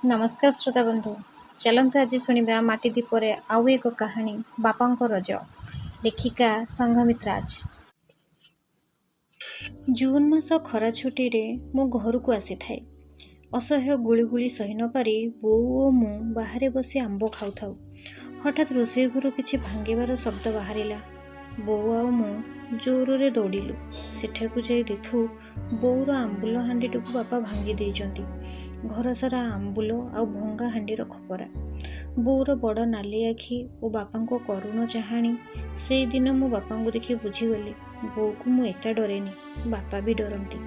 नमस्कार श्रोता बंधु चलतु आज शुणा माटी दीपर आउ एक कहानी बापा रज लेखिका संघमित्राज। जून मास खरा छुट्टी रे मो घर को आसी थाए। असह्य गुड़ी सही न पारि बो और मु बाहर बसी आंब खाऊ थाऊ। हठात रोषे घर किछि भांगिबार शब्द बाहरिला। बो आ मु जोर रे दौड़िलु। सेठाकु जाई देखु बोर आंबुल हांडीटू बापा भांगी देइचंती। घर सारा आंबुल आ भंगा हांडीर खपरा। बोर बड़ नाली आखि और बापा को करुण चाहाणी। से दिन मो बापा को देखि बुझीगली बो को मु एका डरेनी, बापा भी डरती।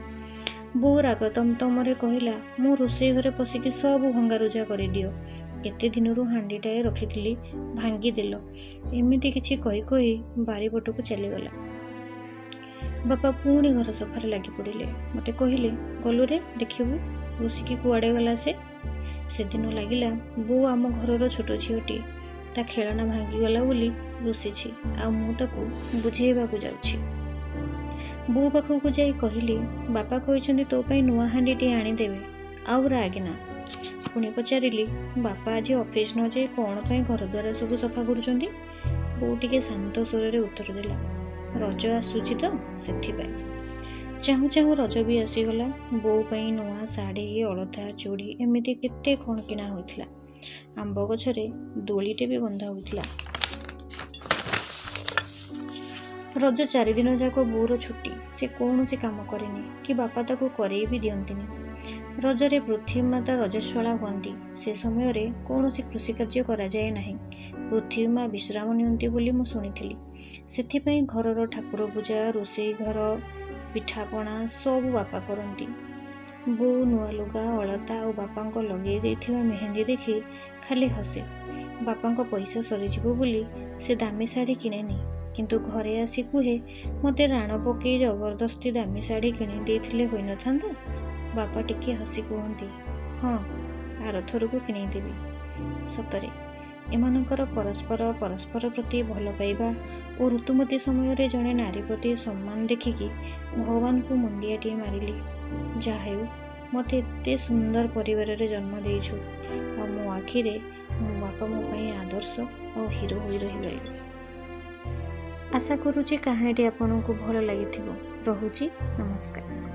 बो राग तमतमरे कहला, मो रोषे घरे पशिकी सब भंगारुजा कर दियो। केते दिनरू हांडीटाए रखिथिली भांगीदेल। एमिति किछि कही कही बारीपटू चलीगला। बापा पुणी घर सफारे लगी पड़े। मते कहले, गलु रे देखिबू रोषिकी कुआड़े गला से दिन लगिला बो आम घर छोट झीटी ता खेलना भांगीगला बोली रुषिछि आ मु ताकू बुझेइबाकू जाउछि। बो पाखकू जाई कहली, बापा कहिसंती तो पई नुआ हांडीटी आनीदेवे आउ रागिना। पुणी पचारिली, बापा आज ऑफिस न जाई कौन पई घर द्वार सब सफा करुचंती? बो टिके शांत स्वर रे उत्तर देला, रज आसुची तो सेथिपाई। चाहू चाहू रज भी आसीगला। बो पई नुआ शाढ़ी अलता चूड़ी एमिति केते कौन किना होइथिला। आंब गछरे दोलीटे भी बंधा होइथिला। रज 4 दिन जाक बोर छुट्टी। से कौनसी काम करेनी कि बापा ताको करई भी दियंतिनी। रजरे पृथ्वी माता रजस्वला हुअंती। से समय रे कौनसी कृषि कार्य करा जाए नाही। पृथ्वी माँ विश्राम नियंती बोली मु सुनिथिली। सेथिपई घरर ठाकुर पूजा, रोषेई घर, पिठापଣା सब बापा करती। बो नुआ लुगा अलता और बापा को लगे देथिबा मेहंदी देखि खाली हसे। बापा को पैसा सरीजिबो बोली से दामी शाढ़ी किनेनी, किंतु घरे आसी कुहे, मते राण पकई जबरदस्ती दामी शाढ़ी किणी देथिले होई न थांता। बापा टिके हसी कहती, हाँ आरथर को किणी देबी। सतरे एमानकर परस्पर प्रति भल पाइबा और ऋतुमती समय रे जड़े नारी प्रति सम्मान देखिकी भगवान को मुंडियाटी मारिली। जाहेउ मते एते सुंदर परिवार रे जन्म देइछु और मो आखिरे मो बापा मो पई आदर्श और हीरो होई रहिबे। आशा करूची कहानीटी आपनको भल लागिथिबो। रहुची, नमस्कार।